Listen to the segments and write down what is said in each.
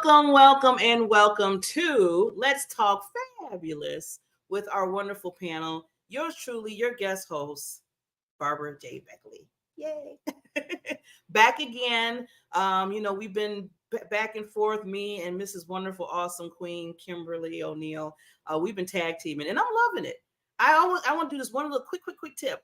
Welcome, and welcome to Let's Talk Fabulous with our wonderful panel. Yours truly, your guest host, Barbara J. Beckley. Yay. Back again. We've been back and forth, me and Mrs. Wonderful, Awesome Queen, Kimberly O'Neill. We've been tag teaming, and I'm loving it. I want to do this one little quick tip.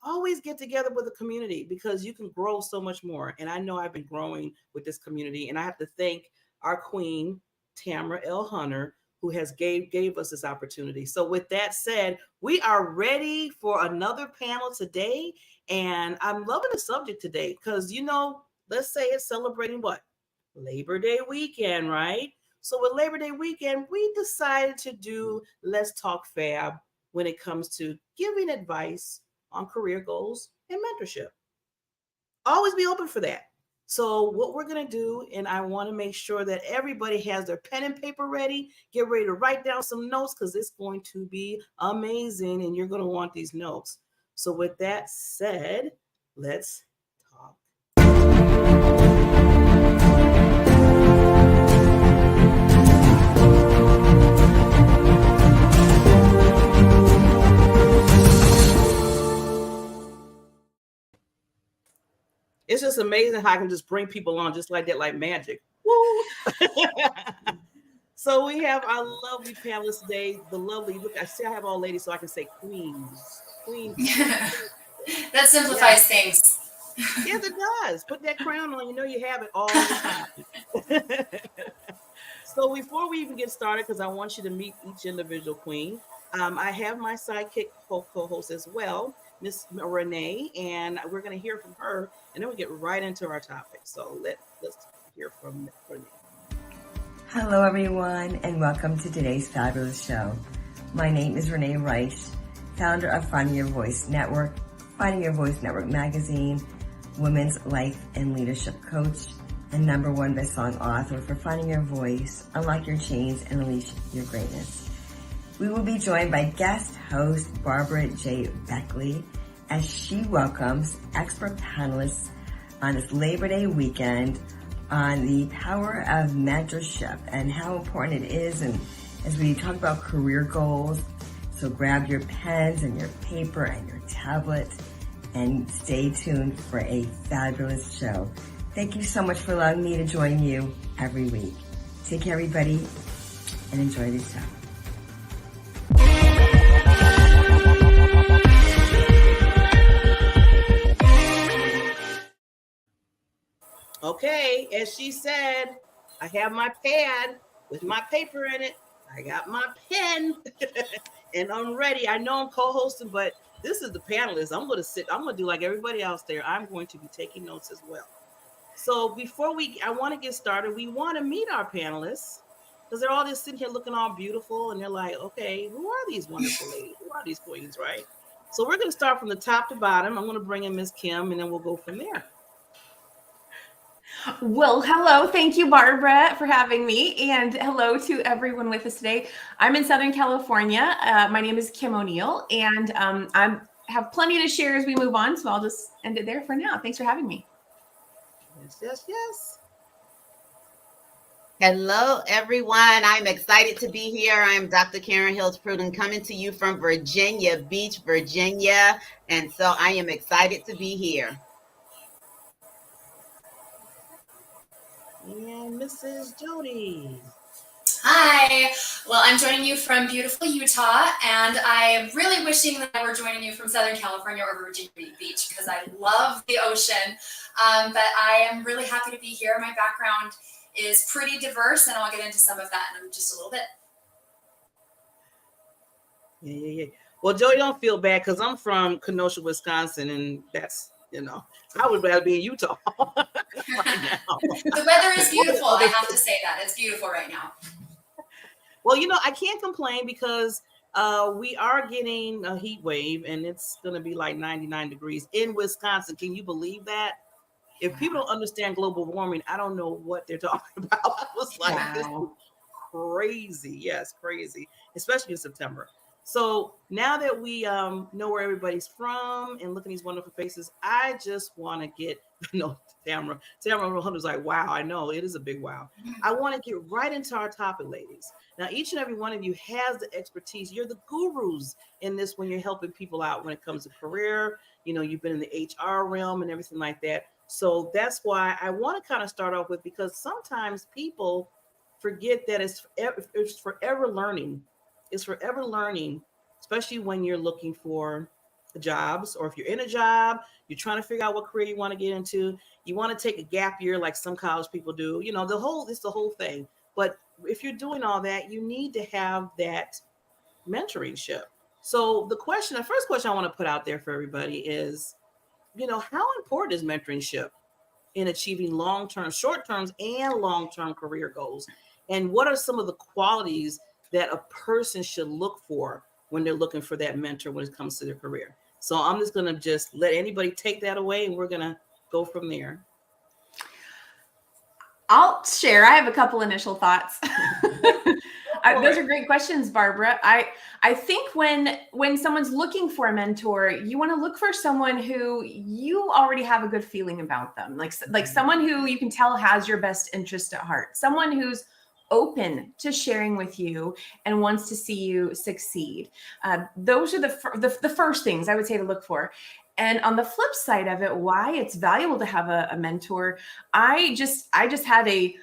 Always get together with a community because you can grow so much more. And I know I've been growing with this community, and I have to thank our queen, Tamara L. Hunter, who has gave us this opportunity. So with that said, we are ready for another panel today. And I'm loving the subject today because, let's say it's celebrating what? Labor Day weekend, right? So with Labor Day weekend, we decided to do Let's Talk Fab when it comes to giving advice on career goals and mentorship. Always be open for that. So what we're going to do, and I want to make sure that everybody has their pen and paper ready, get ready to write down some notes because it's going to be amazing and you're going to want these notes. So with that said, let's talk. It's just amazing how I can just bring people on just like that, like magic. Woo! So we have our lovely panelists today. The lovely, look, I see I have all ladies, so I can say queens. That simplifies things. Yes, it does. Put that crown on, you have it all the time. So before we even get started, because I want you to meet each individual queen, I have my sidekick co-host as well, Miss Renee, and we're going to hear from her, and then we'll get right into our topic. So let's hear from Renee. Hello, everyone, and welcome to today's fabulous show. My name is Renee Rice, founder of Finding Your Voice Network, Finding Your Voice Network magazine, women's life and leadership coach, and #1 best-selling author for Finding Your Voice, Unlock Your Chains, and Unleash Your Greatness. We will be joined by guest host Barbara J. Beckley as she welcomes expert panelists on this Labor Day weekend on the power of mentorship and how important it is, and as we talk about career goals. So grab your pens and your paper and your tablet and stay tuned for a fabulous show. Thank you so much for allowing me to join you every week. Take care, everybody, and enjoy the show. Okay, as she said, I have my pad with my paper in it. I got my pen, and I'm ready. I know I'm co-hosting, but this is the panelist. I'm going to do like everybody else there. I'm going to be taking notes as well. So before I want to get started, we want to meet our panelists because they're all just sitting here looking all beautiful, and they're like, okay, who are these wonderful ladies? Who are these queens, right? So we're going to start from the top to bottom. I'm going to bring in Miss Kim, and then we'll go from there. Well, hello. Thank you, Barbara, for having me. And hello to everyone with us today. I'm in Southern California. My name is Kim O'Neill, and I have plenty to share as we move on. So I'll just end it there for now. Thanks for having me. Yes. Hello, everyone. I'm excited to be here. I'm Dr. Karen Hills Pruden, coming to you from Virginia Beach, Virginia. And so I am excited to be here. And Mrs. Jodie. Hi. Well, I'm joining you from beautiful Utah, and I'm really wishing that I were joining you from Southern California or Virginia Beach because I love the ocean. But I am really happy to be here. My background is pretty diverse, and I'll get into some of that in just a little bit. Yeah. Well, Jodie, don't feel bad because I'm from Kenosha, Wisconsin, and that's, I would rather be in Utah right now. The weather is beautiful. I have to say that. It's beautiful right now. Well, I can't complain because we are getting a heat wave, and it's going to be like 99 degrees in Wisconsin. Can you believe that? If people don't understand global warming, I don't know what they're talking about. I was like, This is crazy. Yes, crazy, especially in September. So now that we know where everybody's from and look at these wonderful faces, I just want to get, Tamara was like, wow, I know it is a big wow. I want to get right into our topic, ladies. Now, each and every one of you has the expertise. You're the gurus in this when you're helping people out when it comes to career. You've been in the HR realm and everything like that. So that's why I want to kind of start off with, because sometimes people forget that it's forever learning. It's forever learning, especially when you're looking for jobs, or if you're in a job, you're trying to figure out what career you want to get into. You want to take a gap year like some college people do. It's the whole thing. But if you're doing all that, you need to have that mentorship. So the first question I want to put out there for everybody is, how important is mentorship in achieving long-term, short-term, and long-term career goals? And what are some of the qualities that a person should look for when they're looking for that mentor when it comes to their career? So I'm just going to just let anybody take that away, and we're going to go from there. I'll share. I have a couple initial thoughts. Those are great questions, Barbara. I think when someone's looking for a mentor, you want to look for someone who you already have a good feeling about them, like someone who you can tell has your best interest at heart, someone who's open to sharing with you and wants to see you succeed. Those are the first things I would say to look for. And on the flip side of it, why it's valuable to have a mentor. I just had a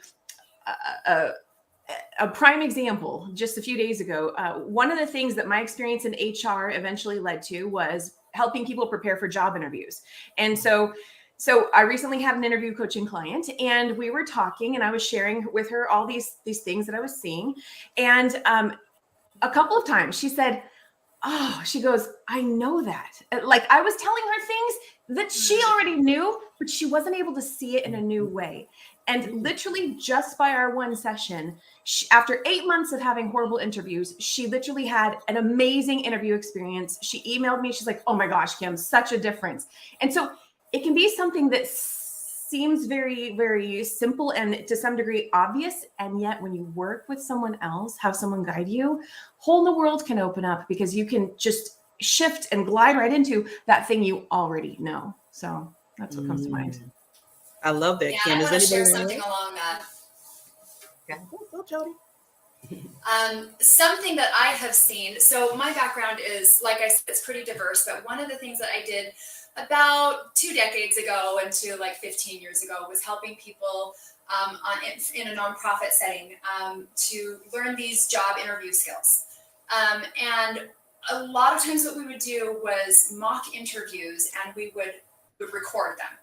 prime example just a few days ago. One of the things that my experience in HR eventually led to was helping people prepare for job interviews. And so I recently had an interview coaching client, and we were talking, and I was sharing with her all these things that I was seeing. And a couple of times she said, oh, she goes, I know that. Like, I was telling her things that she already knew, but she wasn't able to see it in a new way. And literally just by our one session, after 8 months of having horrible interviews, she literally had an amazing interview experience. She emailed me. She's like, oh my gosh, Kim, such a difference. And so it can be something that seems very, very simple and to some degree obvious. And yet when you work with someone else, have someone guide you, whole new world can open up, because you can just shift and glide right into that thing you already know. So that's what comes to mind. I love that, Yeah, Kim. I want to share something know? along that. Okay. Go, Jodie. Something that I have seen. So my background is, like I said, it's pretty diverse, but one of the things that I did about 2 decades ago into like 15 years ago was helping people in a nonprofit setting to learn these job interview skills. And a lot of times what we would do was mock interviews, and we would record them.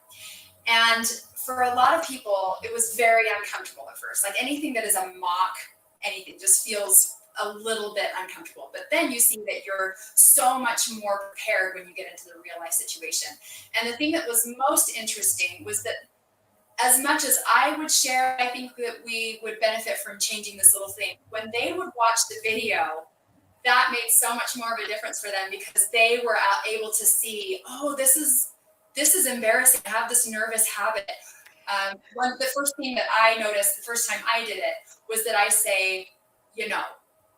And for a lot of people, it was very uncomfortable at first. Like anything that is a mock anything just feels a little bit uncomfortable. But then you see that you're so much more prepared when you get into the real life situation. And the thing that was most interesting was that as much as I would share, I think that we would benefit from changing this little thing. When they would watch the video, that made so much more of a difference for them, because they were able to see, oh, this is embarrassing. I have this nervous habit. The first thing that I noticed the first time I did it was that I say,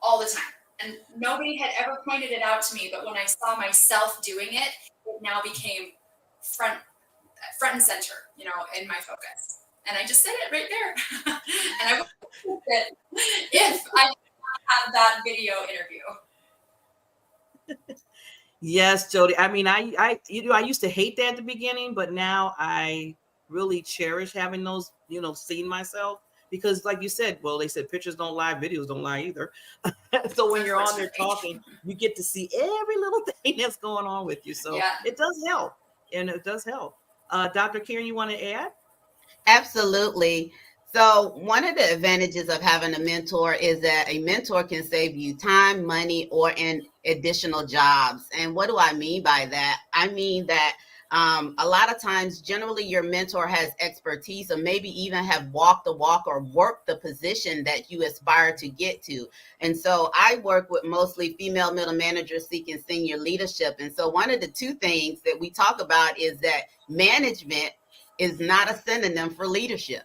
all the time. And nobody had ever pointed it out to me, but when I saw myself doing it, it now became front and center, in my focus. And I just said it right there. And I would it if I did not have that video interview. Yes, Jodie. I mean, I used to hate that at the beginning, but now I really cherish having those, seeing myself, because like you said, well, they said pictures don't lie, videos don't lie either. So when you're on there talking, you get to see every little thing that's going on with you. So yeah. It does help. And it does help. Dr. Karen, you want to add? Absolutely. So one of the advantages of having a mentor is that a mentor can save you time, money, or in additional jobs. And what do I mean by that? I mean that a lot of times, generally, your mentor has expertise, or maybe even have walked the walk or worked the position that you aspire to get to. And so I work with mostly female middle managers seeking senior leadership. And so one of the two things that we talk about is that management is not a synonym for leadership.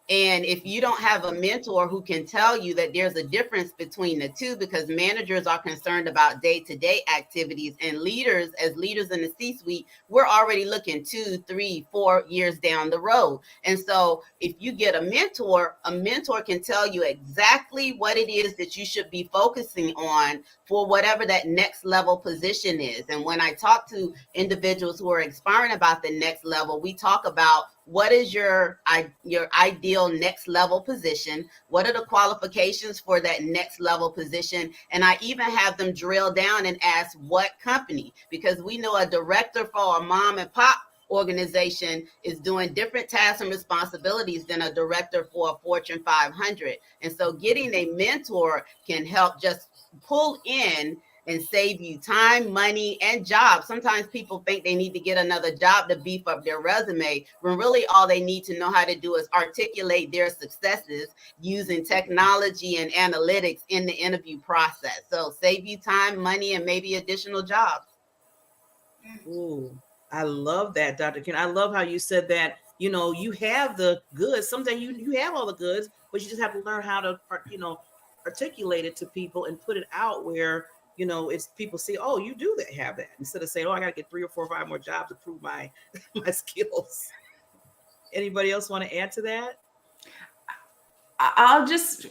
And if you don't have a mentor who can tell you that there's a difference between the two, because managers are concerned about day-to-day activities, and leaders, as leaders in the C-suite, we're already looking 2, 3, 4 years down the road. And so if you get a mentor can tell you exactly what it is that you should be focusing on for whatever that next level position is. And when I talk to individuals who are inspiring about the next level, we talk about what is your ideal next level position? What are the qualifications for that next level position? And I even have them drill down and ask what company, because we know a director for a mom and pop organization is doing different tasks and responsibilities than a director for a Fortune 500. And so getting a mentor can help just pull in and save you time, money, and jobs. Sometimes people think they need to get another job to beef up their resume, when really all they need to know how to do is articulate their successes using technology and analytics in the interview process. So save you time, money, and maybe additional jobs. Ooh, I love that, Dr. Ken. I love how you said that, you have the goods. Sometimes you have all the goods, but you just have to learn how to, articulate it to people and put it out where, it's people see, oh, you do have that, instead of saying, oh, I got to get 3 or 4 or 5 more jobs to prove my skills. Anybody else want to add to that? I'll just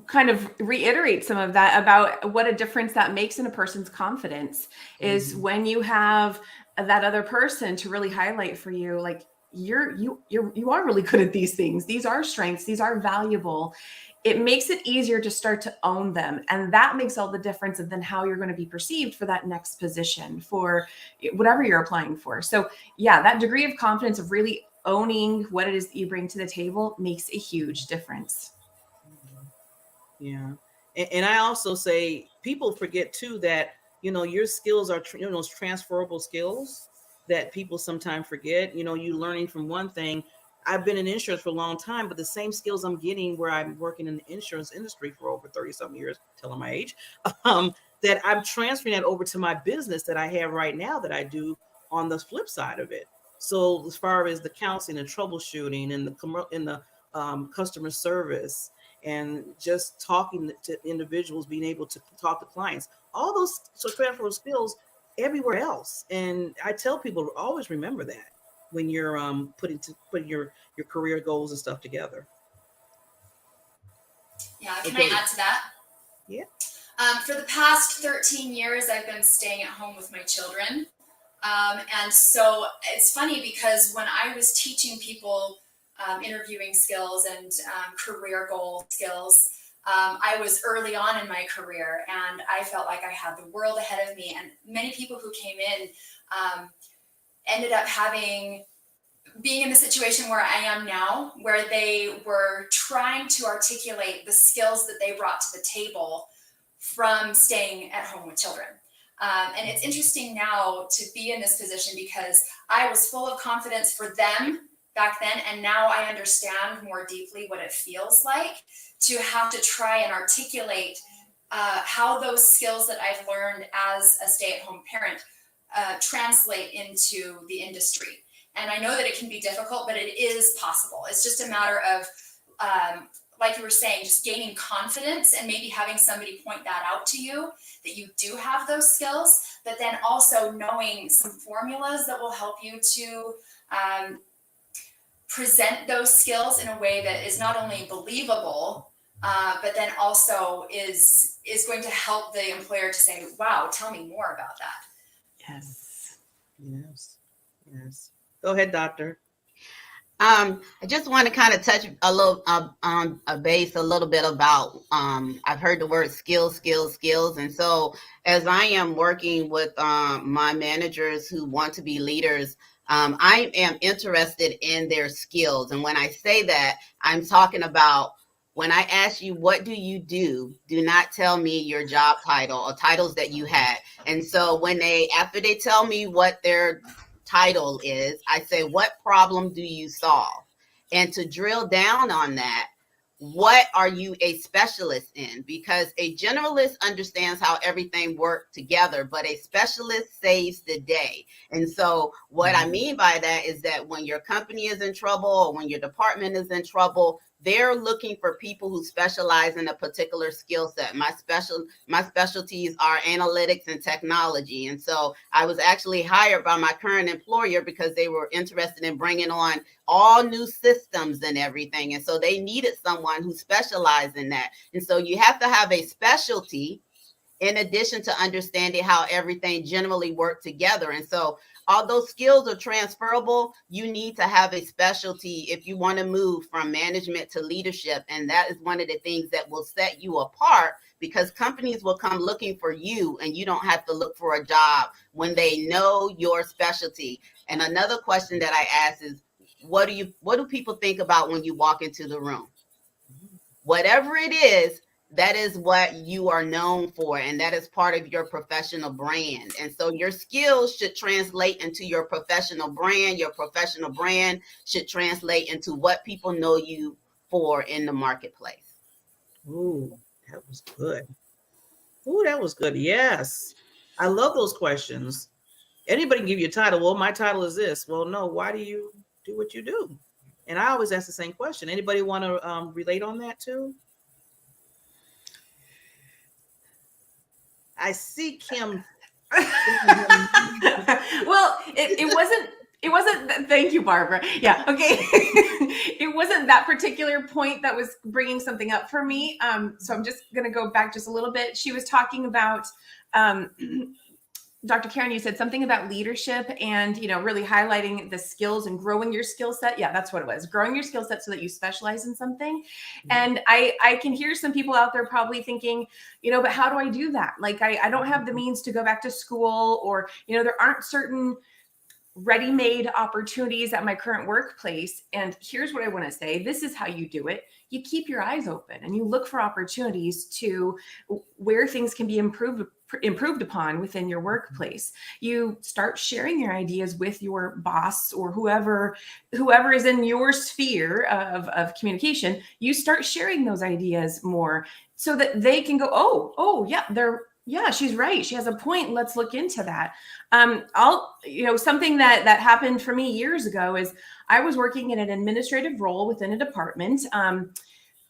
kind of reiterate some of that about what a difference that makes in a person's confidence is when you have that other person to really highlight for you, like you are really good at these things. These are strengths. These are valuable. It makes it easier to start to own them. And that makes all the difference of then how you're going to be perceived for that next position, for whatever you're applying for. So yeah, that degree of confidence of really owning what it is that you bring to the table makes a huge difference. Yeah. And I also say people forget too that, your skills are, those transferable skills that people sometimes forget. You learning from one thing. I've been in insurance for a long time, but the same skills I'm getting where I'm working in the insurance industry for over 30 something years, telling my age, that I'm transferring that over to my business that I have right now that I do on the flip side of it. So as far as the counseling and troubleshooting and the customer service and just talking to individuals, being able to talk to clients, all those transferable skills everywhere else. And I tell people, always remember that when you're putting your career goals and stuff together. Yeah, can I add to that? Yeah. For the past 13 years, I've been staying at home with my children. And so it's funny because when I was teaching people interviewing skills and career goal skills, I was early on in my career and I felt like I had the world ahead of me. And many people who came in ended up being in the situation where I am now, where they were trying to articulate the skills that they brought to the table from staying at home with children. And it's interesting now to be in this position because I was full of confidence for them back then. And now I understand more deeply what it feels like to have to try and articulate how those skills that I've learned as a stay-at-home parent translate into the industry. And I know that it can be difficult, but it is possible. It's just a matter of, like you were saying, just gaining confidence and maybe having somebody point that out to you, that you do have those skills, but then also knowing some formulas that will help you to present those skills in a way that is not only believable, but then also is going to help the employer to say, wow, tell me more about that. Yes. Go ahead, Doctor. I just want to kind of touch a little on a base a little bit about, I've heard the word skills. And so as I am working with my managers who want to be leaders, I am interested in their skills. And when I say that, I'm talking about when I ask you, what do? Do not tell me your job title or titles that you had. And so after they tell me what their title is, I say, what problem do you solve? And to drill down on that, what are you a specialist in? Because a generalist understands how everything works together, but a specialist saves the day. And so what I mean by that is that when your company is in trouble or when your department is in trouble, they're looking for people who specialize in a particular skill set. My specialties are analytics and technology. And so I was actually hired by my current employer because they were interested in bringing on all new systems and everything. And so they needed someone who specialized in that. And so you have to have a specialty in addition to understanding how everything generally works together. And so although skills are transferable, you need to have a specialty if you want to move from management to leadership. And that is one of the things that will set you apart, because companies will come looking for you and you don't have to look for a job when they know your specialty. And another question that I ask is, what do people think about when you walk into the room? Whatever it is, that is what you are known for, and that is part of your professional brand. And so your skills should translate into your professional brand. Your professional brand should translate into what people know you for in the marketplace. Ooh, that was good. Ooh, that was good. Yes. I love those questions. Anybody can give you a title. Well, my title is this. Well, no, why do you do what you do? And I always ask the same question. Anybody want to relate on that too? I see Kim. Well, it wasn't, thank you, Barbara. Yeah. Okay. It wasn't that particular point that was bringing something up for me. So I'm just going to go back just a little bit. She was talking about, Dr. Karen, you said something about leadership and, really highlighting the skills and growing your skill set. Yeah, that's what it was. Growing your skill set so that you specialize in something. Mm-hmm. And I can hear some people out there probably thinking, but how do I do that? Like, I don't have the means to go back to school, or, there aren't certain ready-made opportunities at my current workplace. And here's what I want to say. This is how you do it. You keep your eyes open and you look for opportunities to where things can be improved upon within your workplace. You start sharing your ideas with your boss or whoever is in your sphere of communication. You start sharing those ideas more so that they can go, oh yeah, she's right. She has a point. Let's look into that. Something that happened for me years ago is I was working in an administrative role within a department.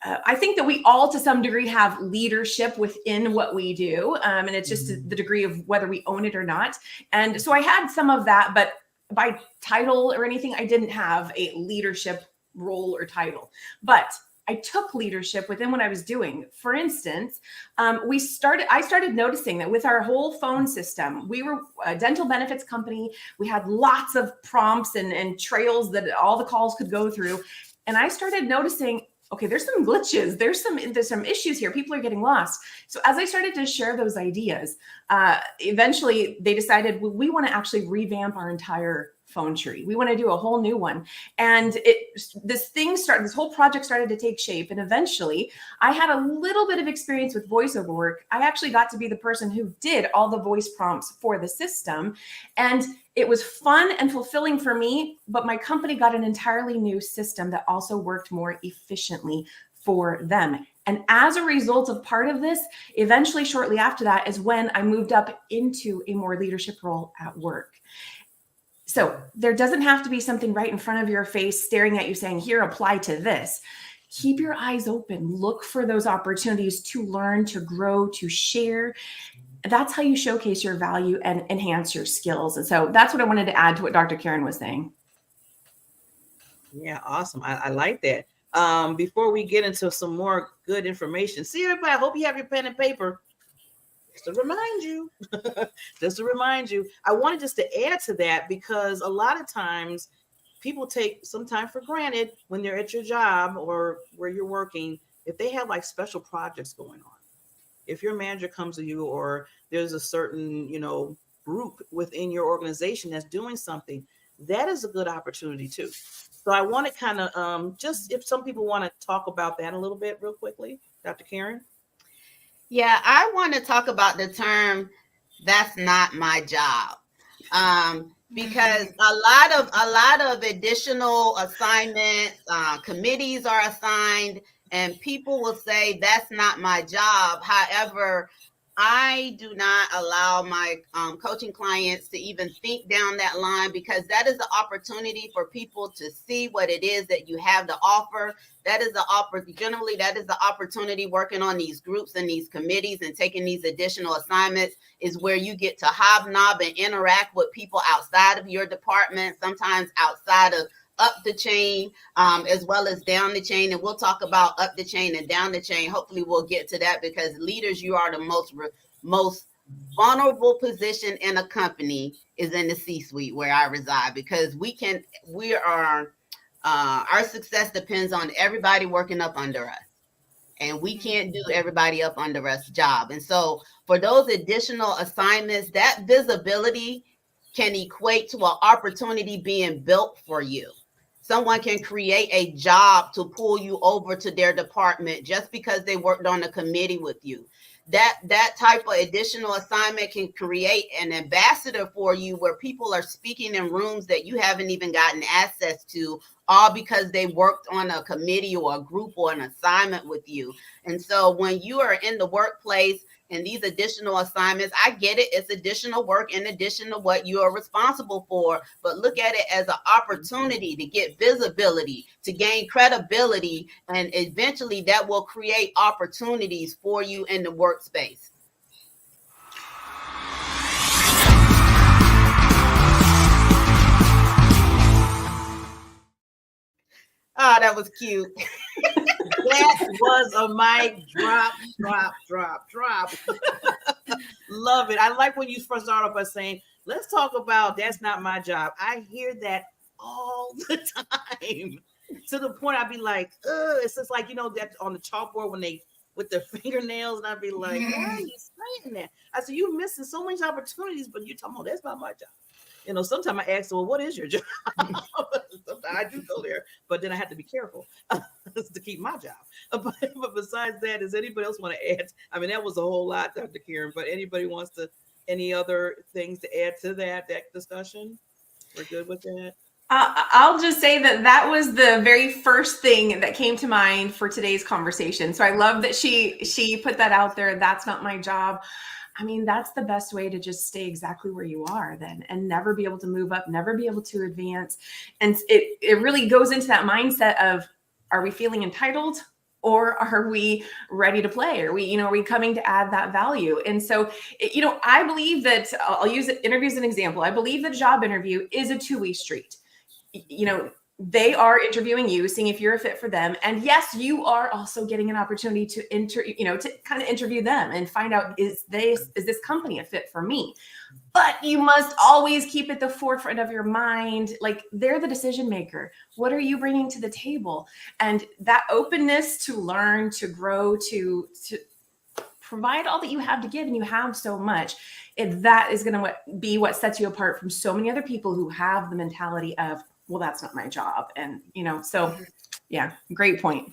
I think that we all, to some degree, have leadership within what we do. And it's just the degree of whether we own it or not. And so I had some of that, but by title or anything, I didn't have a leadership role or title. But I took leadership within what I was doing. For instance, I started noticing that with our whole phone system, we were a dental benefits company. We had lots of prompts and trails that all the calls could go through. And I started noticing, okay, there's some glitches. There's some issues here. People are getting lost. So as I started to share those ideas, eventually they decided, well, we want to actually revamp our entire phone tree. We want to do a whole new one. And this whole project started to take shape. And eventually I had a little bit of experience with voiceover work. I actually got to be the person who did all the voice prompts for the system. And it was fun and fulfilling for me, but my company got an entirely new system that also worked more efficiently for them. And as a result of part of this, eventually shortly after that is when I moved up into a more leadership role at work. So there doesn't have to be something right in front of your face staring at you saying, here, apply to this. Keep your eyes open. Look for those opportunities to learn, to grow, to share. That's how you showcase your value and enhance your skills. And so that's what I wanted to add to what Dr. Karen was saying. Yeah, awesome. I like that. Before we get into some more good information, see everybody, I hope you have your pen and paper. Just to remind you, I wanted just to add to that, because a lot of times people take some time for granted when they're at your job or where you're working, if they have like special projects going on. If your manager comes to you, or there's a certain, group within your organization that's doing something, that is a good opportunity too. So I want to kind of just, if some people want to talk about that a little bit real quickly, Dr. Karen. Yeah, I want to talk about the term, that's not my job. Because a lot of additional assignments, committees are assigned, and people will say, that's not my job. However, I do not allow my coaching clients to even think down that line, because that is the opportunity for people to see what it is that you have to offer. That is generally that is the opportunity. Working on these groups and these committees and taking these additional assignments is where you get to hobnob and interact with people outside of your department, sometimes outside of up the chain, as well as down the chain. And we'll talk about up the chain and down the chain. Hopefully we'll get to that, because leaders, you are the most vulnerable position in a company is in the C-suite, where I reside, because our success depends on everybody working up under us. And we can't do everybody up under us job. And so for those additional assignments, that visibility can equate to an opportunity being built for you. Someone can create a job to pull you over to their department just because they worked on a committee with you. That type of additional assignment can create an ambassador for you, where people are speaking in rooms that you haven't even gotten access to, all because they worked on a committee or a group or an assignment with you. And so when you are in the workplace and these additional assignments, I get it, it's additional work in addition to what you are responsible for, but look at it as an opportunity to get visibility, to gain credibility, and eventually that will create opportunities for you in the workspace. Oh, that was cute. That was a mic drop. Love it. I like when you first start off by saying, let's talk about that's not my job. I hear that all the time. To the point I'd be like, it's just like, that on the chalkboard when they with their fingernails, and I'd be like, why are you saying that? I said, you're missing so many opportunities, but you're talking about that's not my job. Sometimes I ask, well, what is your job? Sometimes I do go there, but then I have to be careful to keep my job. But besides that, does anybody else want to add? I mean, that was a whole lot, Dr. Karen, but anybody wants to, any other things to add to that discussion? We're good with that? I'll just say that was the very first thing that came to mind for today's conversation. So I love that she put that out there. That's not my job. I mean, that's the best way to just stay exactly where you are then, and never be able to move up, never be able to advance. And it really goes into that mindset of, are we feeling entitled, or are we ready to play? Are we coming to add that value? And so, I believe that I'll use interviews as an example. I believe the job interview is a two-way street. They are interviewing you, seeing if you're a fit for them. And yes, you are also getting an opportunity to to kind of interview them and find out, is this company a fit for me? But you must always keep at the forefront of your mind, like, they're the decision maker. What are you bringing to the table? And that openness to learn, to grow, to provide all that you have to give, and you have so much. That is going to be what sets you apart from so many other people who have the mentality of, well, that's not my job. And, so yeah, great point.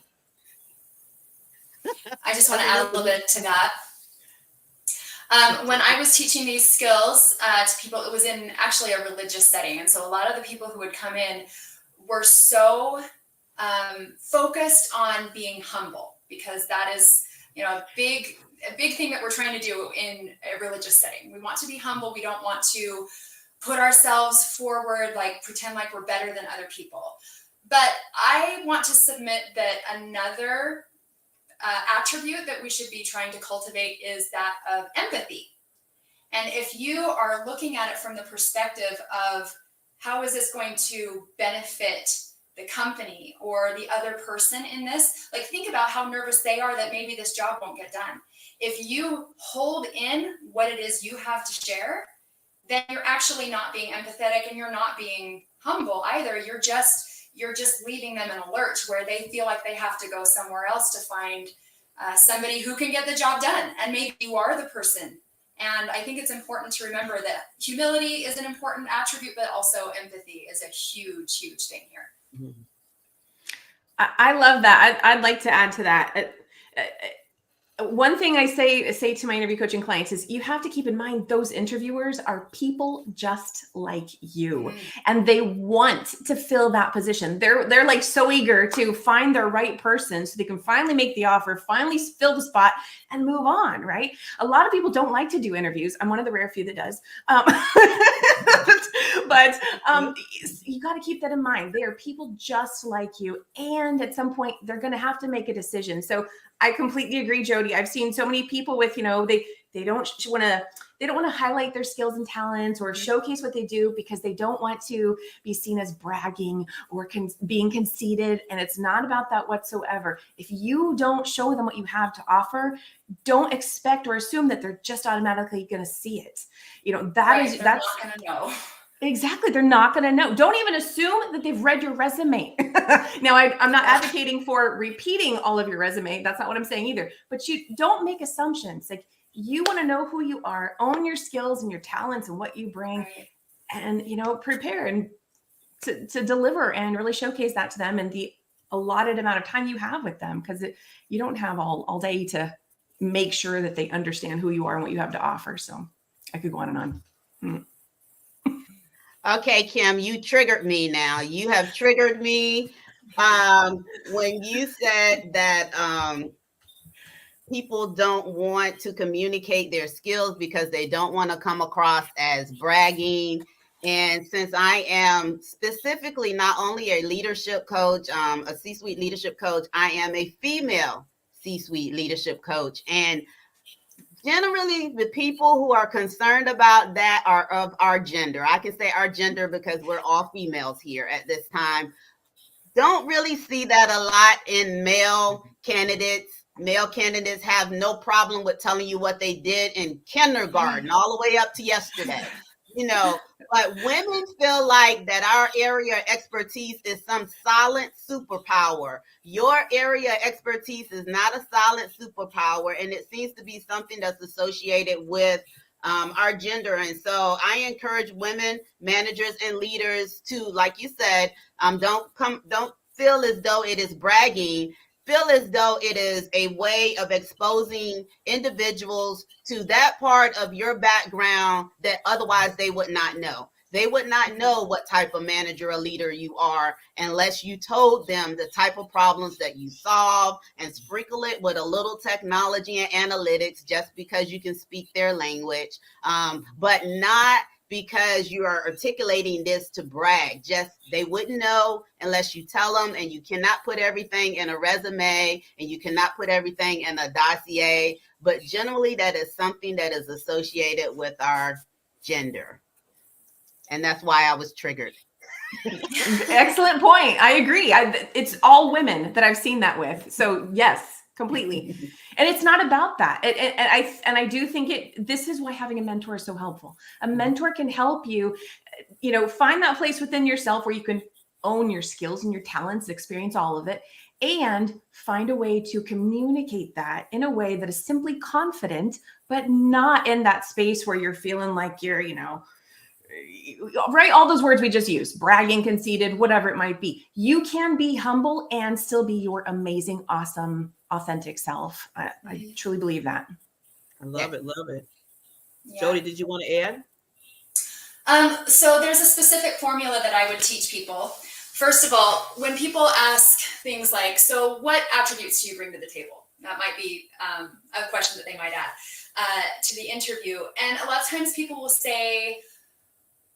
I just want to add a little bit to that. When I was teaching these skills to people, it was in actually a religious setting. And so a lot of the people who would come in were so focused on being humble, because that is, a big thing that we're trying to do in a religious setting. We want to be humble. We don't want to put ourselves forward, like pretend like we're better than other people. But I want to submit that another attribute that we should be trying to cultivate is that of empathy. And if you are looking at it from the perspective of, how is this going to benefit the company or the other person in this? Like, think about how nervous they are that maybe this job won't get done. If you hold in what it is you have to share, then you're actually not being empathetic, and you're not being humble either. You're just leaving them in a lurch where they feel like they have to go somewhere else to find somebody who can get the job done. And maybe you are the person. And I think it's important to remember that humility is an important attribute, but also empathy is a huge, huge thing here. I love that. I'd like to add to that. one thing I say to my interview coaching clients is you have to keep in mind those interviewers are people just like you, and they want to fill that position. They're like so eager to find their right person so they can finally make the offer, finally fill the spot and move on, right? A lot of people don't like to do interviews. I'm one of the rare few that does. But you got to keep that in mind. They are people just like you. And at some point, they're going to have to make a decision. So I completely agree, Jodie. I've seen so many people with, they don't want to highlight their skills and talents or showcase what they do because they don't want to be seen as bragging or being conceited. And it's not about that whatsoever. If you don't show them what you have to offer, don't expect or assume that they're just automatically going to see it. That's not going to know. Exactly. They're not going to know. Don't even assume that they've read your resume. Now, I'm not advocating for repeating all of your resume. That's not what I'm saying either. But you don't make assumptions. Like, you want to know who you are, own your skills and your talents and what you bring, right. and, prepare and to deliver and really showcase that to them in the allotted amount of time you have with them, because you don't have all day to make sure that they understand who you are and what you have to offer. So I could go on and on. Okay, Kim, you triggered me now. You have triggered me when you said that people don't want to communicate their skills because they don't want to come across as bragging. And since I am specifically not only a leadership coach, a C-suite leadership coach, I am a female C-suite leadership coach. And generally, the people who are concerned about that are of our gender. I can say our gender because we're all females here at this time. Don't really see that a lot in male candidates. Male candidates have no problem with telling you what they did in kindergarten all the way up to yesterday. But women feel like that our area of expertise is some silent superpower. Your area of expertise is not a silent superpower, and it seems to be something that's associated with our gender. And so I encourage women, managers, and leaders to, like you said, don't feel as though it is bragging. Feel as though it is a way of exposing individuals to that part of your background that otherwise they would not know. They would not know what type of manager or leader you are unless you told them the type of problems that you solve and sprinkle it with a little technology and analytics just because you can speak their language, but not because you are articulating this to brag. Just they wouldn't know unless you tell them, and you cannot put everything in a resume and you cannot put everything in a dossier. But generally, that is something that is associated with our gender. And that's why I was triggered. Excellent point. I agree. It's all women that I've seen that with. So yes, completely. And it's not about that. And I do think this is why having a mentor is so helpful. A mentor can help you, find that place within yourself where you can own your skills and your talents, experience all of it, and find a way to communicate that in a way that is simply confident, but not in that space where you're feeling like you're, right? All those words we just used, bragging, conceited, whatever it might be. You can be humble and still be your amazing, awesome, authentic self. I truly believe that. I love it. Love it. Yeah. Jodie, did you want to add? So there's a specific formula that I would teach people. First of all, when people ask things like, so what attributes do you bring to the table? That might be a question that they might add to the interview. And a lot of times people will say,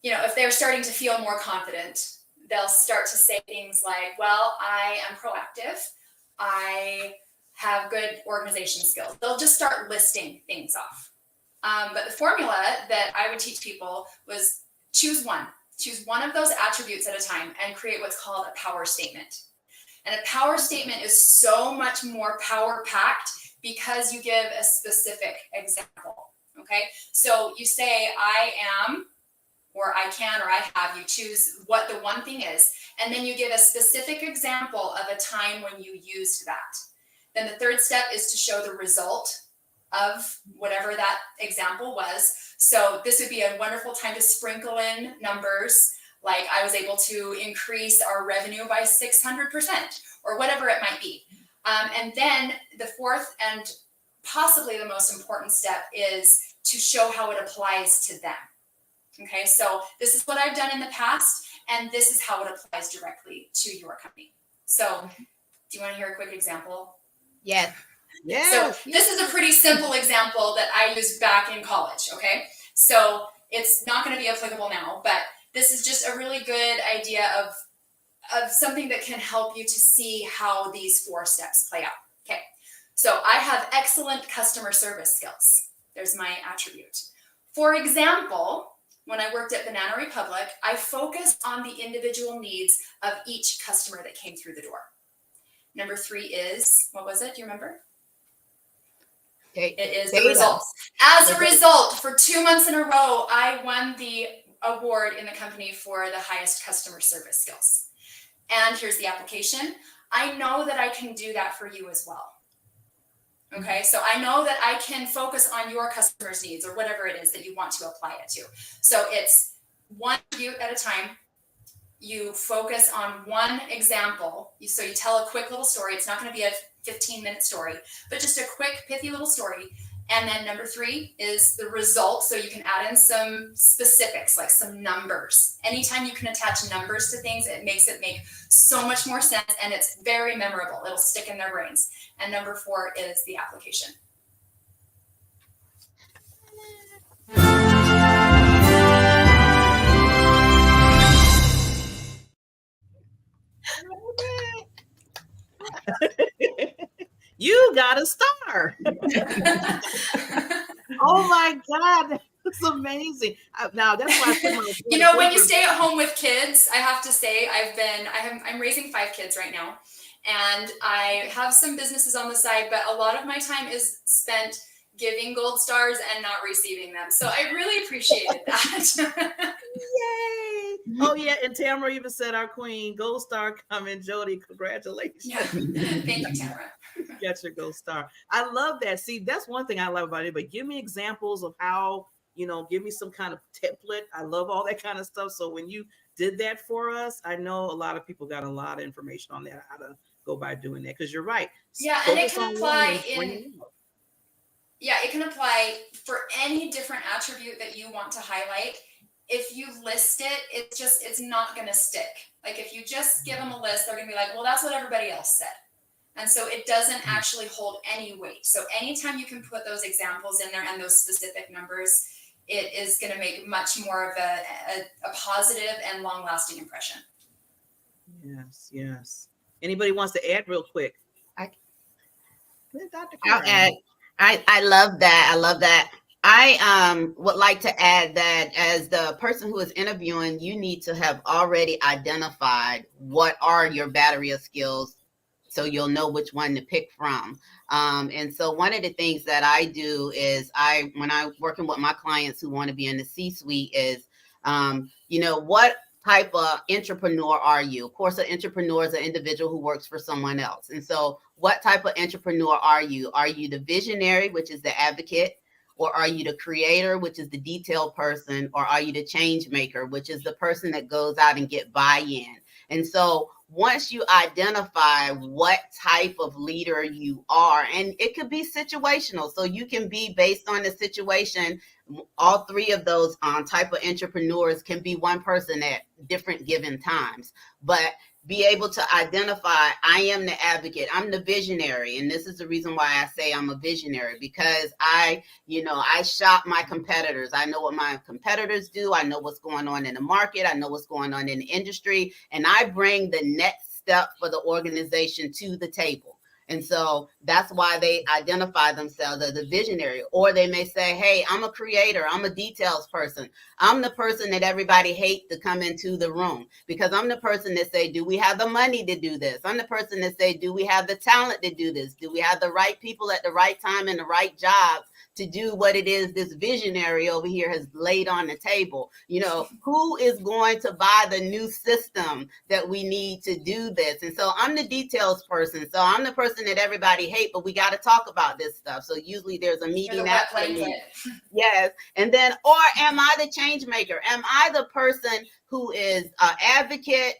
if they're starting to feel more confident, they'll start to say things like, well, I am proactive. I have good organization skills. They'll just start listing things off. But the formula that I would teach people was choose one of those attributes at a time and create what's called a power statement. And a power statement is so much more power packed because you give a specific example. Okay. So you say, I am, or I can, or I have. You choose what the one thing is, and then you give a specific example of a time when you used that. Then the third step is to show the result of whatever that example was. So this would be a wonderful time to sprinkle in numbers, like I was able to increase our revenue by 600%, or whatever it might be. And then the fourth and possibly the most important step is to show how it applies to them. Okay, so this is what I've done in the past, and this is how it applies directly to your company. So do you want to hear a quick example? Yes. Yes. So this is a pretty simple example that I used back in college, okay? So it's not going to be applicable now, but this is just a really good idea of something that can help you to see how these 4 steps play out. Okay, so I have excellent customer service skills. There's my attribute. For example, when I worked at Banana Republic, I focused on the individual needs of each customer that came through the door. Number 3 is, what was it? Do you remember? Okay. It is the results. As a result, for 2 months in a row, I won the award in the company for the highest customer service skills. And here's the application. I know that I can do that for you as well. Okay, so I know that I can focus on your customers' needs or whatever it is that you want to apply it to. So it's one attribute at a time. You focus on one example. So you tell a quick little story. It's not going to be a 15-minute story, but just a quick, pithy little story. And then number 3 is the result. So you can add in some specifics, like some numbers. Anytime you can attach numbers to things, it makes it make so much more sense, and it's very memorable. It'll stick in their brains. And number 4 is the application. You got a star. Oh my God, that's amazing. Now that's why I put my you know, when you stay at home with kids, I have to say I'm raising 5 kids right now, and I have some businesses on the side, but a lot of my time is spent giving gold stars and not receiving them. So I really appreciated that. Yay! Oh yeah, and Tamara even said, "Our queen, gold star coming." Jodie, congratulations. Yeah. Thank you, Tamara. Get your gold star. I love that. See, that's one thing I love about it. But give me examples of how, give me some kind of template. I love all that kind of stuff. So when you did that for us, I know a lot of people got a lot of information on that, how to go by doing that. Because you're right. Yeah, and it can apply it can apply for any different attribute that you want to highlight. If you list it, it's not going to stick. Like if you just give them a list, they're going to be like, well, that's what everybody else said. And so it doesn't actually hold any weight. So anytime you can put those examples in there and those specific numbers, it is going to make much more of a positive and long-lasting impression. Yes, yes. Anybody wants to add real quick? I'll add. I love that. I love that. I would like to add that as the person who is interviewing, you need to have already identified what are your battery of skills, so you'll know which one to pick from. And so one of the things that I do is when I'm working with my clients who want to be in the C-suite is, what type of entrepreneur are you? Of course, an entrepreneur is an individual who works for someone else. And so what type of entrepreneur are you? Are you the visionary, which is the advocate? Or are you the creator, which is the detailed person? Or are you the change maker, which is the person that goes out and get buy-in? And so once you identify what type of leader you are, and it could be situational, so you can be based on the situation. All 3 of those type of entrepreneurs can be one person at different given times, but be able to identify, I am the advocate, I'm the visionary. And this is the reason why I say I'm a visionary, because I shop my competitors. I know what my competitors do. I know what's going on in the market. I know what's going on in the industry. And I bring the next step for the organization to the table. And so that's why they identify themselves as a visionary. Or they may say, hey, I'm a creator. I'm a details person. I'm the person that everybody hates to come into the room, because I'm the person that say, do we have the money to do this? I'm the person that say, do we have the talent to do this? Do we have the right people at the right time and the right jobs to do what it is this visionary over here has laid on the table? Who is going to buy the new system that we need to do this? And so I'm the details person. So I'm the person that everybody hates, but we got to talk about this stuff. So usually there's a meeting after me. Yes. And then, or am I the change maker? Am I the person who is an advocate?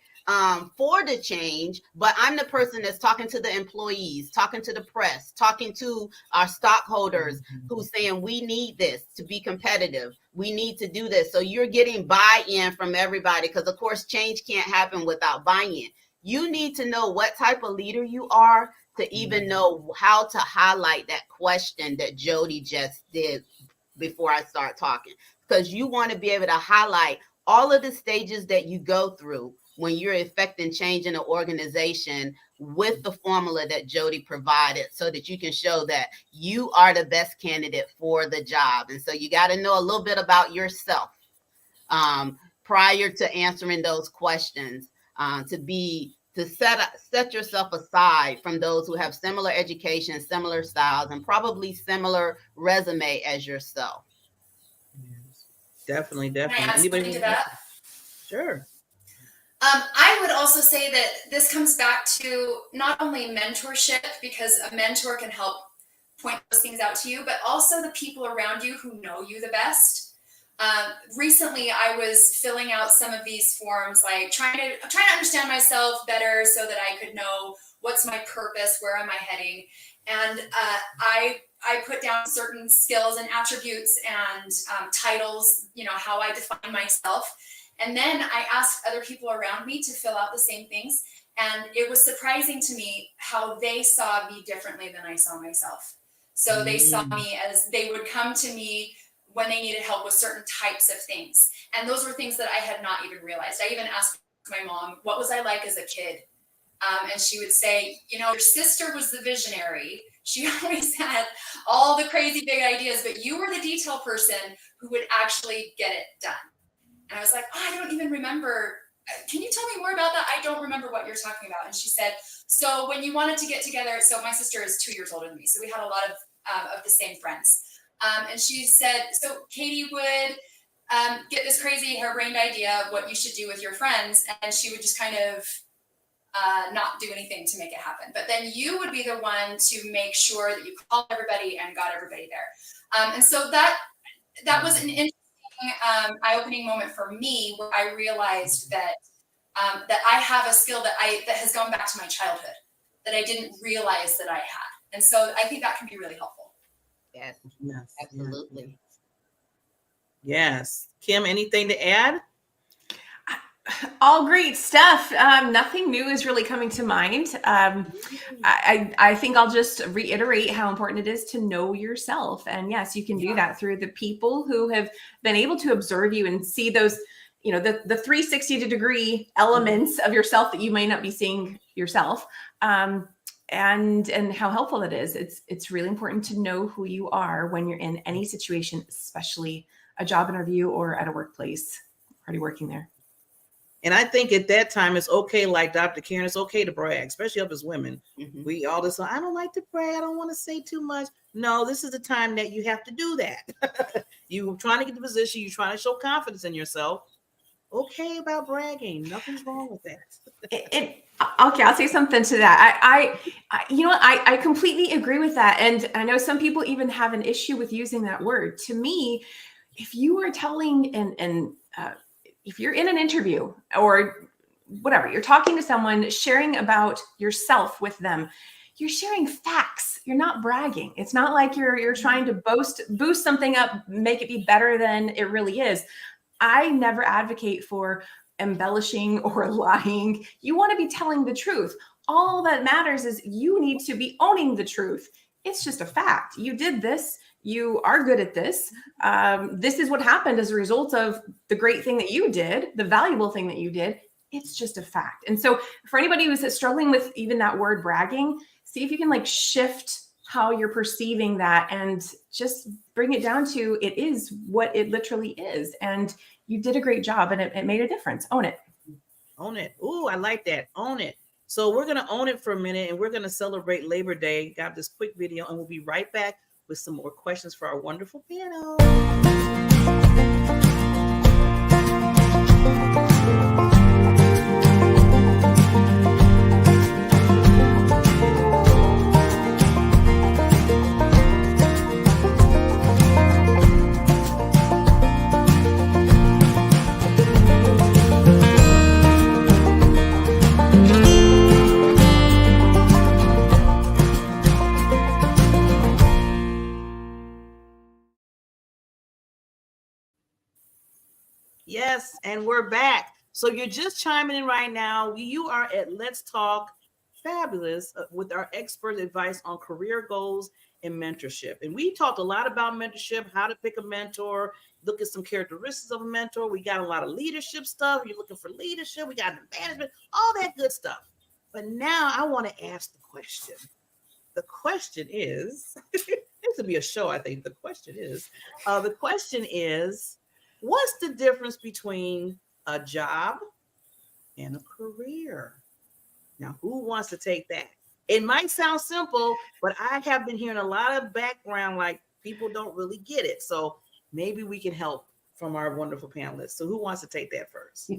for the change, but I'm the person that's talking to the employees, talking to the press, talking to our stockholders who's saying we need this to be competitive. We need to do this. So you're getting buy-in from everybody, because of course change can't happen without buy-in. You need to know what type of leader you are to even know how to highlight that question that Jodie just did before I start talking, because you want to be able to highlight all of the stages that you go through when you're effecting change in an organization with the formula that Jodie provided, so that you can show that you are the best candidate for the job. And so you got to know a little bit about yourself prior to answering those questions, to set yourself aside from those who have similar education, similar styles, and probably similar resume as yourself. Definitely. Can I add something to that? Sure. I would also say that this comes back to not only mentorship, because a mentor can help point those things out to you, but also the people around you who know you the best. Recently, I was filling out some of these forms, like trying to understand myself better so that I could know what's my purpose, where am I heading, and I put down certain skills and attributes and titles, how I define myself. And then I asked other people around me to fill out the same things. And it was surprising to me how they saw me differently than I saw myself. So they saw me as, they would come to me when they needed help with certain types of things. And those were things that I had not even realized. I even asked my mom, what was I like as a kid? And she would say, your sister was the visionary. She always had all the crazy big ideas, but you were the detail person who would actually get it done. And I was like, I don't even remember. Can you tell me more about that? I don't remember what you're talking about. And she said, so when you wanted to get together, so my sister is 2 years older than me, so we had a lot of the same friends. And she said, so Katie would get this crazy harebrained idea of what you should do with your friends, and she would just kind of not do anything to make it happen. But then you would be the one to make sure that you called everybody and got everybody there. And so that was an interesting eye-opening moment for me, where I realized that I have a skill that has gone back to my childhood that I didn't realize that I had. And so I think that can be really helpful. Yes, Yes, absolutely. Yes. Kim, anything to add? All great stuff. Nothing new is really coming to mind. I think I'll just reiterate how important it is to know yourself. And yes, you can do that through the people who have been able to observe you and see those, the 360-degree elements of yourself that you may not be seeing yourself. And how helpful it is. It's really important to know who you are when you're in any situation, especially a job interview or at a workplace, already working there. And I think at that time, it's okay, like Dr. Karen, it's okay to brag, especially us as women. Mm-hmm. We all this, I don't like to brag. I don't want to say too much. No, this is the time that you have to do that. You're trying to get the position. You're trying to show confidence in yourself. Okay about bragging. Nothing's wrong with that. Okay, I'll say something to that. I completely agree with that. And I know some people even have an issue with using that word. To me, if you are telling if you're in an interview or whatever, you're talking to someone, sharing about yourself with them, you're sharing facts. You're not bragging. It's not like you're trying to boost something up, make it be better than it really is. I never advocate for embellishing or lying. You want to be telling the truth. All that matters is you need to be owning the truth. It's just a fact. You did this. You are good at this. This is what happened as a result of the great thing that you did, the valuable thing that you did. It's just a fact. And so for anybody who's struggling with even that word bragging, see if you can shift how you're perceiving that and just bring it down to it is what it literally is. And you did a great job and it made a difference. Own it. Own it. Ooh, I like that. Own it. So we're going to own it for a minute and we're going to celebrate Labor Day. Got this quick video and we'll be right back with some more questions for our wonderful panel. Yes, and we're back. So you're just chiming in right now. You are at Let's Talk Fabulous with our expert advice on career goals and mentorship. And we talked a lot about mentorship, how to pick a mentor, look at some characteristics of a mentor. We got a lot of leadership stuff. You're looking for leadership. We got management, all that good stuff. But now I want to ask the question. The question is, this would be a show, I think. The question is, what's the difference between a job and a career? Now, who wants to take that? It might sound simple, but I have been hearing a lot of background, like people don't really get it. So maybe we can help from our wonderful panelists. So who wants to take that first?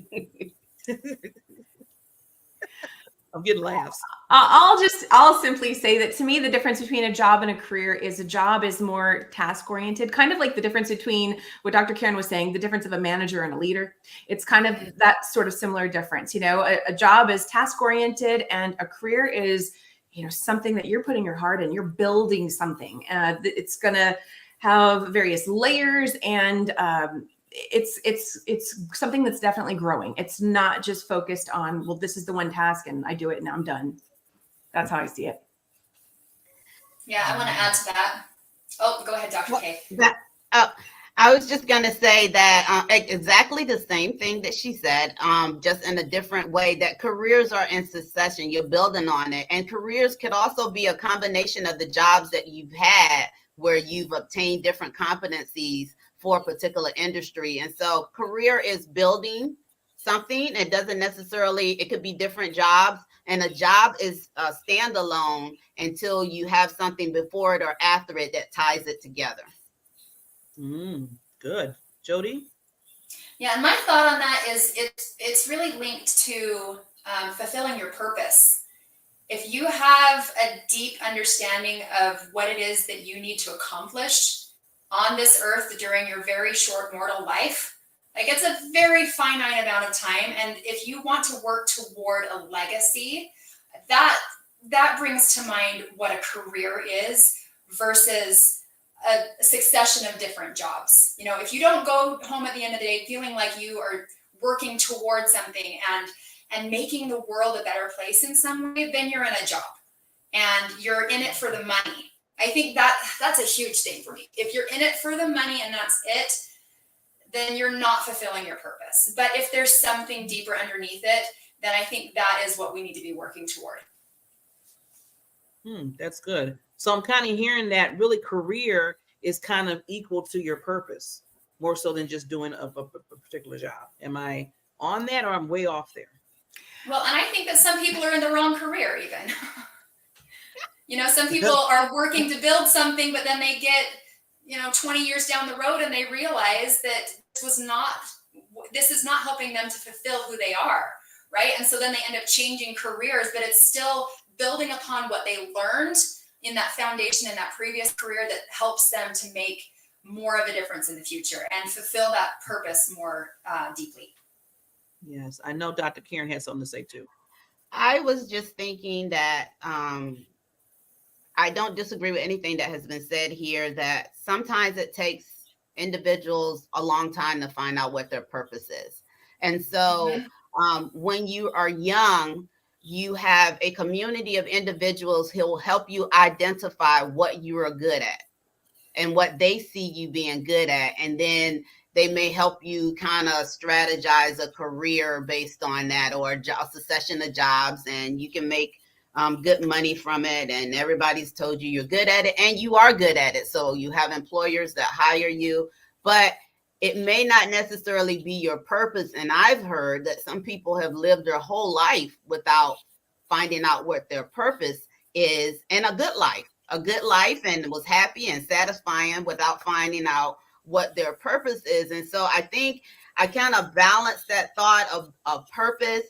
I'm getting laughs. I'll simply say that to me, the difference between a job and a career is a job is more task oriented, kind of like the difference between what Dr. Karen was saying, the difference of a manager and a leader. It's kind of that sort of similar difference. You know, a job is task oriented and a career is, you know, something that you're putting your heart in, you're building something. It's going to have various layers and, it's something that's definitely growing. It's not just focused on, well, this is the one task and I do it and I'm done. That's how I see it. Yeah, I want to add to that. Oh, go ahead, Dr. K. I was just going to say that exactly the same thing that she said, just in a different way, that careers are in succession. You're building on it. And careers could also be a combination of the jobs that you've had where you've obtained different competencies for a particular industry. And so career is building something. It doesn't necessarily, it could be different jobs. And a job is standalone until you have something before it or after it that ties it together. Good. Jodie? Yeah, and my thought on that is it's really linked to fulfilling your purpose. If you have a deep understanding of what it is that you need to accomplish on this earth during your very short mortal life, like it's a very finite amount of time. And if you want to work toward a legacy, that brings to mind what a career is versus a succession of different jobs. You know, if you don't go home at the end of the day feeling like you are working towards something and making the world a better place in some way, then you're in a job and you're in it for the money. I think that's a huge thing for me. If you're in it for the money and that's it, then you're not fulfilling your purpose. But if there's something deeper underneath it, then I think that is what we need to be working toward. That's good. So I'm kind of hearing that really career is kind of equal to your purpose, more so than just doing a particular job. Am I on that or I'm way off there? Well, and I think that some people are in the wrong career even. You know, some people are working to build something, but then they get, 20 years down the road and they realize that this is not helping them to fulfill who they are, right? And so then they end up changing careers, but it's still building upon what they learned in that foundation in that previous career that helps them to make more of a difference in the future and fulfill that purpose more deeply. Yes, I know Dr. Karen had something to say too. I was just thinking that I don't disagree with anything that has been said here, that sometimes it takes individuals a long time to find out what their purpose is. And so when you are young, you have a community of individuals who will help you identify what you are good at and what they see you being good at. And then they may help you kind of strategize a career based on that, or a succession of jobs, and you can make good money from it. And everybody's told you you're good at it, and you are good at it. So you have employers that hire you, but it may not necessarily be your purpose. And I've heard that some people have lived their whole life without finding out what their purpose is, and a good life, and was happy and satisfying without finding out what their purpose is. And so I think I kind of balance that thought of purpose,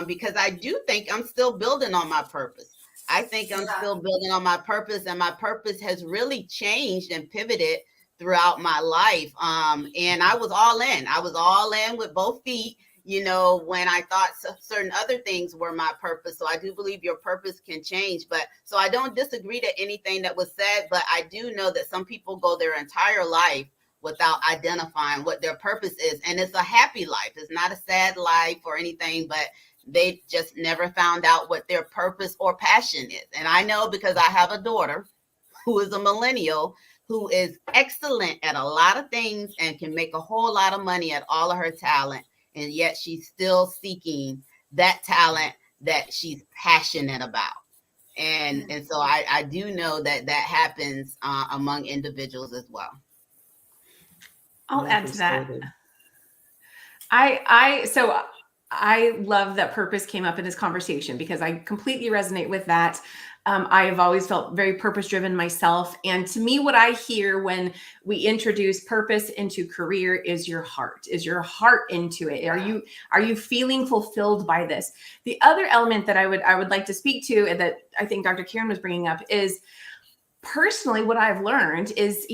because I do think I'm still building on my purpose. I think I'm still building on my purpose, and my purpose has really changed and pivoted throughout my life. And I was all in. I was all in with both feet, when I thought certain other things were my purpose. So I do believe your purpose can change. But so I don't disagree to anything that was said, but I do know that some people go their entire life without identifying what their purpose is. And it's a happy life. It's not a sad life or anything, but they just never found out what their purpose or passion is. And I know because I have a daughter who is a millennial, who is excellent at a lot of things and can make a whole lot of money at all of her talent. And yet she's still seeking that talent that she's passionate about. And so I do know that happens among individuals as well. I'll add to that. I love that purpose came up in this conversation because I completely resonate with that. I have always felt very purpose-driven myself. And to me, what I hear when we introduce purpose into career is your heart. Is your heart into it? Are you feeling fulfilled by this? The other element that I would like to speak to, and that I think Dr. Karen was bringing up, is personally what I've learned is,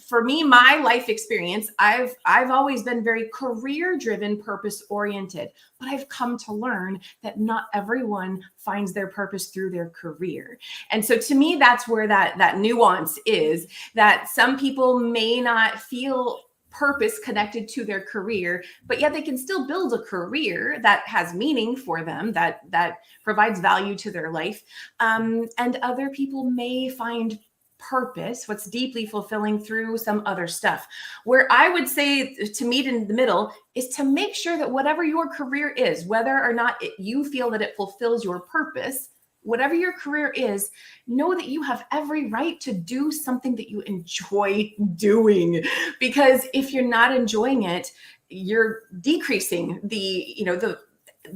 for me, my life experience, I've always been very career driven, purpose oriented, but I've come to learn that not everyone finds their purpose through their career. And so to me, that's where that nuance is, that some people may not feel purpose connected to their career, but yet they can still build a career that has meaning for them, that provides value to their life. And other people may find purpose, what's deeply fulfilling, through some other stuff. Where I would say to meet in the middle is to make sure that whatever your career is, whether or not you feel that it fulfills your purpose, whatever your career is, know that you have every right to do something that you enjoy doing. Because if you're not enjoying it, you're decreasing the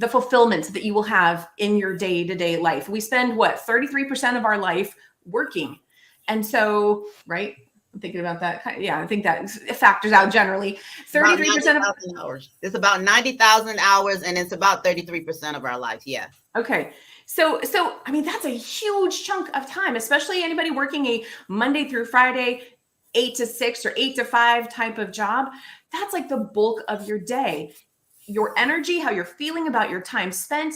fulfillment that you will have in your day-to-day life. We spend 33% of our life working. And so, right? I'm thinking about that. Yeah, I think that factors out generally. 33% of hours. It's about 90,000 hours, and it's about 33% of our life. Yeah. Okay. So I mean, that's a huge chunk of time, especially anybody working a Monday through Friday, 8 to 6 or 8 to 5 type of job. That's like the bulk of your day. Your energy, how you're feeling about your time spent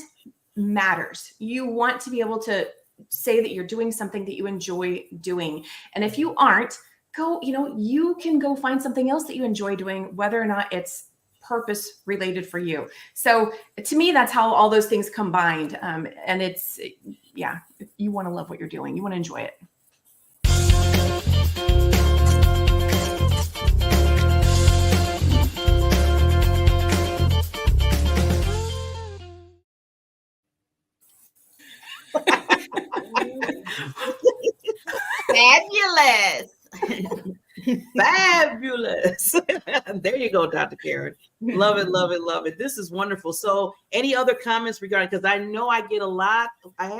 matters. You want to be able to say that you're doing something that you enjoy doing. And if you aren't, you can go find something else that you enjoy doing, whether or not it's purpose related for you. So to me, that's how all those things combined. And it's, you want to love what you're doing. You want to enjoy it. Fabulous. Fabulous. There you go, Dr. Karen. Love it, love it, love it. This is wonderful. So any other comments regarding, because I know I have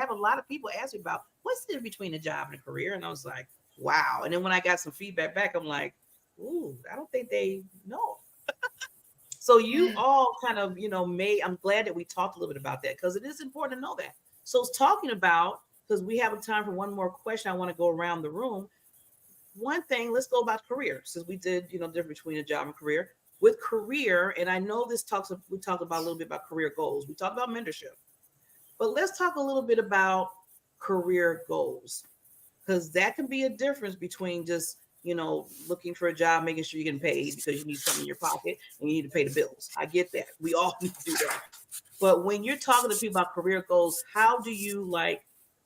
a lot of people ask me about what's the difference between a job and a career. And I was like, wow. And then when I got some feedback back, I'm like, ooh, I don't think they know. So you all kind of, I'm glad that we talked a little bit about that, because it is important to know that. So it's talking about, because we have time for one more question, I want to go around the room. One thing, let's go about career, since we did, difference between a job and career. With career, and I know we talked about a little bit about career goals. We talked about mentorship, but let's talk a little bit about career goals, because that can be a difference between just, looking for a job, making sure you're getting paid because you need something in your pocket and you need to pay the bills. I get that. We all need to do that. But when you're talking to people about career goals, how do you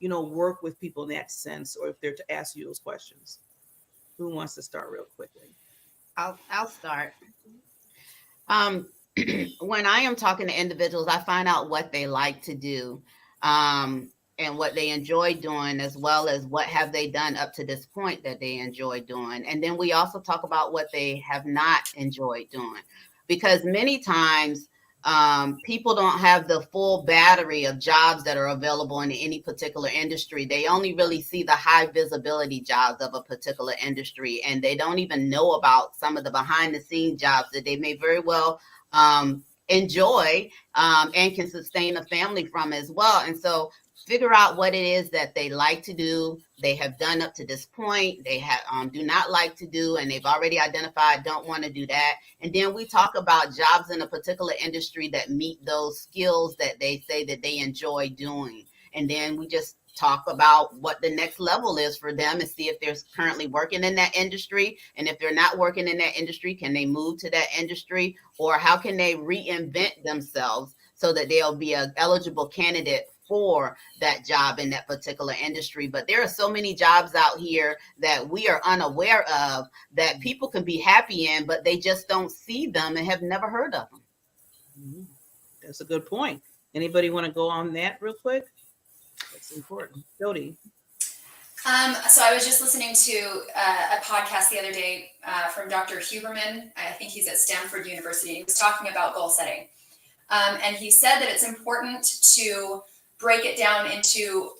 work with people in that sense, or if they're to ask you those questions? Who wants to start real quickly? I'll start. When I am talking to individuals, I find out what they like to do, and what they enjoy doing, as well as what have they done up to this point that they enjoy doing. And then we also talk about what they have not enjoyed doing, because many times people don't have the full battery of jobs that are available in any particular industry. They only really see the high visibility jobs of a particular industry, and they don't even know about some of the behind the scenes jobs that they may very well enjoy and can sustain a family from as well. And so figure out what it is that they like to do, they have done up to this point, they have do not like to do, and they've already identified don't want to do that. And then we talk about jobs in a particular industry that meet those skills that they say that they enjoy doing. And then we just talk about what the next level is for them and see if they're currently working in that industry. And if they're not working in that industry, can they move to that industry, or how can they reinvent themselves so that they'll be an eligible candidate for that job in that particular industry. But there are so many jobs out here that we are unaware of that people can be happy in, but they just don't see them and have never heard of them. That's a good point. Anybody want to go on that real quick? That's important. Jodie. So I was just listening to a podcast the other day from Dr. Huberman. I think he's at Stanford University. He was talking about goal setting. And he said that it's important to break it down into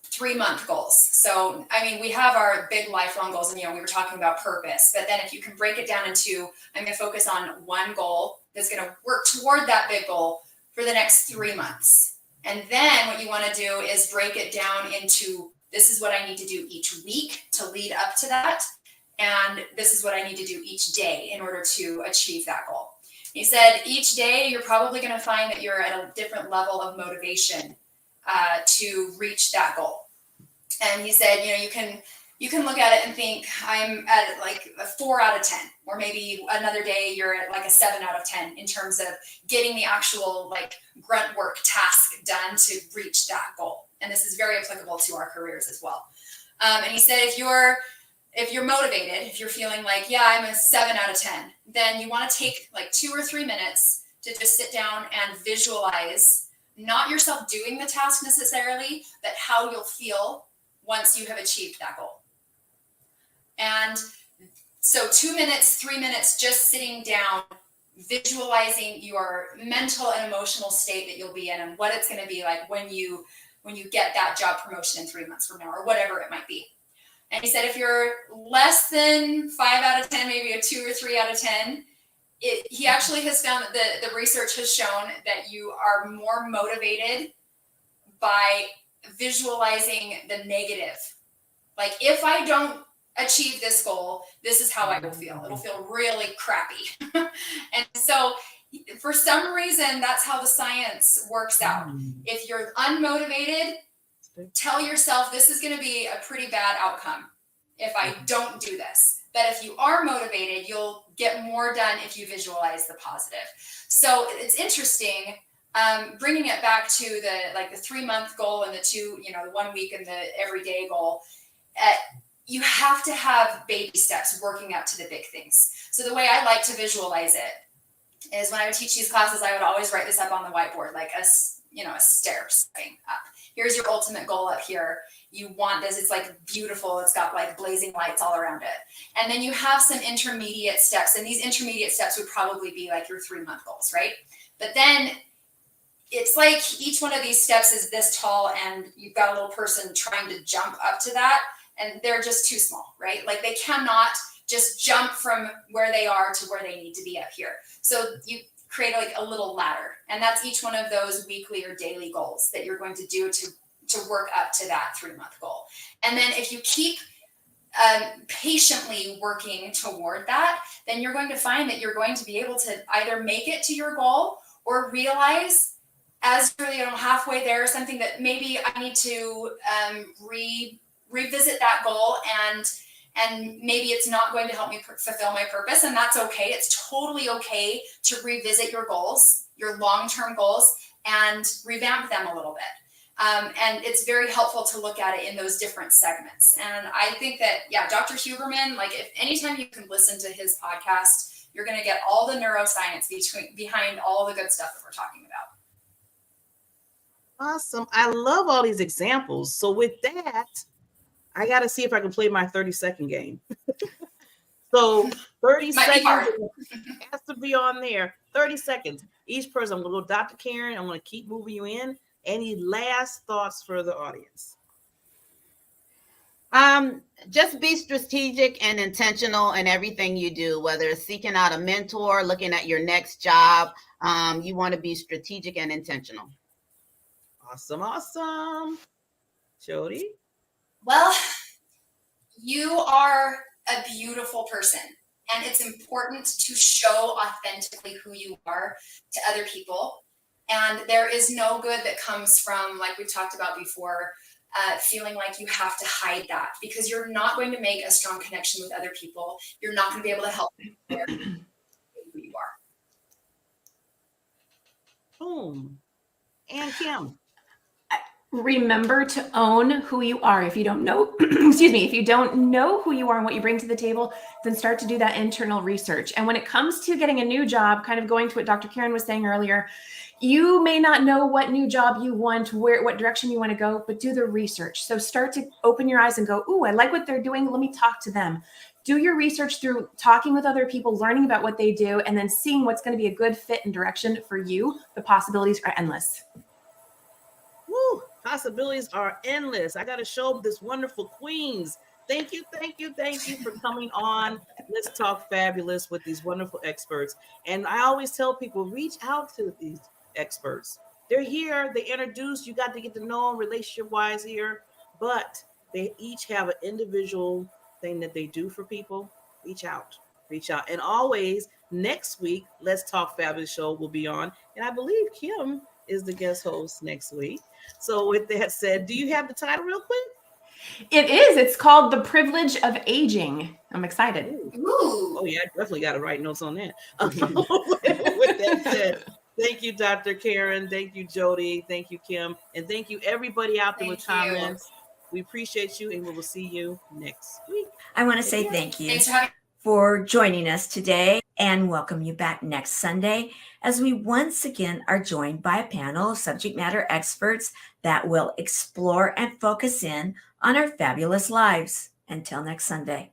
3-month goals. So, I mean, we have our big lifelong goals, and, we were talking about purpose, but then if you can break it down into, I'm going to focus on one goal that's going to work toward that big goal for the next 3 months. And then what you want to do is break it down into, this is what I need to do each week to lead up to that. And this is what I need to do each day in order to achieve that goal. He said each day you're probably going to find that you're at a different level of motivation to reach that goal. And he said, you can look at it and think I'm at like a 4 out of 10, or maybe another day you're at like a 7 out of 10 in terms of getting the actual like grunt work task done to reach that goal. And this is very applicable to our careers as well. And he said, if you're motivated, if you're feeling like, yeah, I'm a 7 out of 10, then you want to take like 2 or 3 minutes to just sit down and visualize, not yourself doing the task necessarily, but how you'll feel once you have achieved that goal. And so 2 minutes, 3 minutes, just sitting down, visualizing your mental and emotional state that you'll be in and what it's going to be like when you get that job promotion in 3 months from now, or whatever it might be. And he said, if you're less than 5 out of 10, maybe a 2 or 3 out of 10, he actually has found that the research has shown that you are more motivated by visualizing the negative. Like, if I don't achieve this goal, this is how I will feel. It'll feel really crappy. And so for some reason, that's how the science works out. If you're unmotivated, tell yourself this is going to be a pretty bad outcome if I don't do this. But if you are motivated, you'll get more done if you visualize the positive. So it's interesting, bringing it back to the 3-month goal and the 1 week and the everyday goal. You have to have baby steps working up to the big things. So the way I like to visualize it is, when I would teach these classes, I would always write this up on the whiteboard, like a stair going up. Here's your ultimate goal up here. You want this. It's like beautiful. It's got like blazing lights all around it. And then you have some intermediate steps. And these intermediate steps would probably be like your 3-month goals, right? But then it's like each one of these steps is this tall, and you've got a little person trying to jump up to that, and they're just too small, right? Like, they cannot just jump from where they are to where they need to be up here. So you create like a little ladder, and that's each one of those weekly or daily goals that you're going to do to work up to that 3-month goal. And then if you keep patiently working toward that, then you're going to find that you're going to be able to either make it to your goal, or realize as you're halfway there or something that maybe I need to revisit that goal, and maybe it's not going to help me fulfill my purpose, and that's okay. It's totally okay to revisit your goals, your long-term goals, and revamp them a little bit. And it's very helpful to look at it in those different segments. And I think that, Dr. Huberman, like, if anytime you can listen to his podcast, you're going to get all the neuroscience behind all the good stuff that we're talking about. Awesome. I love all these examples. So with that, I got to see if I can play my 30-second game. So 30 seconds has to be on there. 30 seconds. Each person, I'm going to go Dr. Karen. I'm going to keep moving you in. Any last thoughts for the audience? Just be strategic and intentional in everything you do, whether it's seeking out a mentor, looking at your next job. You want to be strategic and intentional. Awesome. Jodie? Well, you are a beautiful person, and it's important to show authentically who you are to other people. And there is no good that comes from, like we talked about before, feeling like you have to hide that, because you're not going to make a strong connection with other people. You're not going to be able to help them who you are. Boom. And Kim. Remember to own who you are. If you don't know, excuse me, if you don't know who you are and what you bring to the table, then start to do that internal research. And when it comes to getting a new job, kind of going to what Dr. Karen was saying earlier, you may not know what new job you want, what direction you want to go, but do the research. So start to open your eyes and go, ooh, I like what they're doing. Let me talk to them. Do your research through talking with other people, learning about what they do, and then seeing what's going to be a good fit and direction for you. The possibilities are endless. Woo, possibilities are endless. I got to show this wonderful queens. Thank you for coming on. Let's Talk Fabulous with these wonderful experts. And I always tell people, reach out to these experts. They're here. They introduce. You got to get to know them relationship-wise here. But they each have an individual thing that they do for people. Reach out. And always, next week, Let's Talk Fabulous show will be on. And I believe Kim is the guest host next week. So with that said, do you have the title real quick? It is. It's called The Privilege of Aging. I'm excited. Ooh. Oh, yeah, I definitely got to write notes on that. With that said, thank you, Dr. Karen. Thank you, Jodie. Thank you, Kim. And thank you, everybody out there with comments. We appreciate you, and we will see you next week. I want to say thank you Thanks for having for joining us today and welcome you back next Sunday as we once again are joined by a panel of subject matter experts that will explore and focus in on our fabulous lives. Until next Sunday.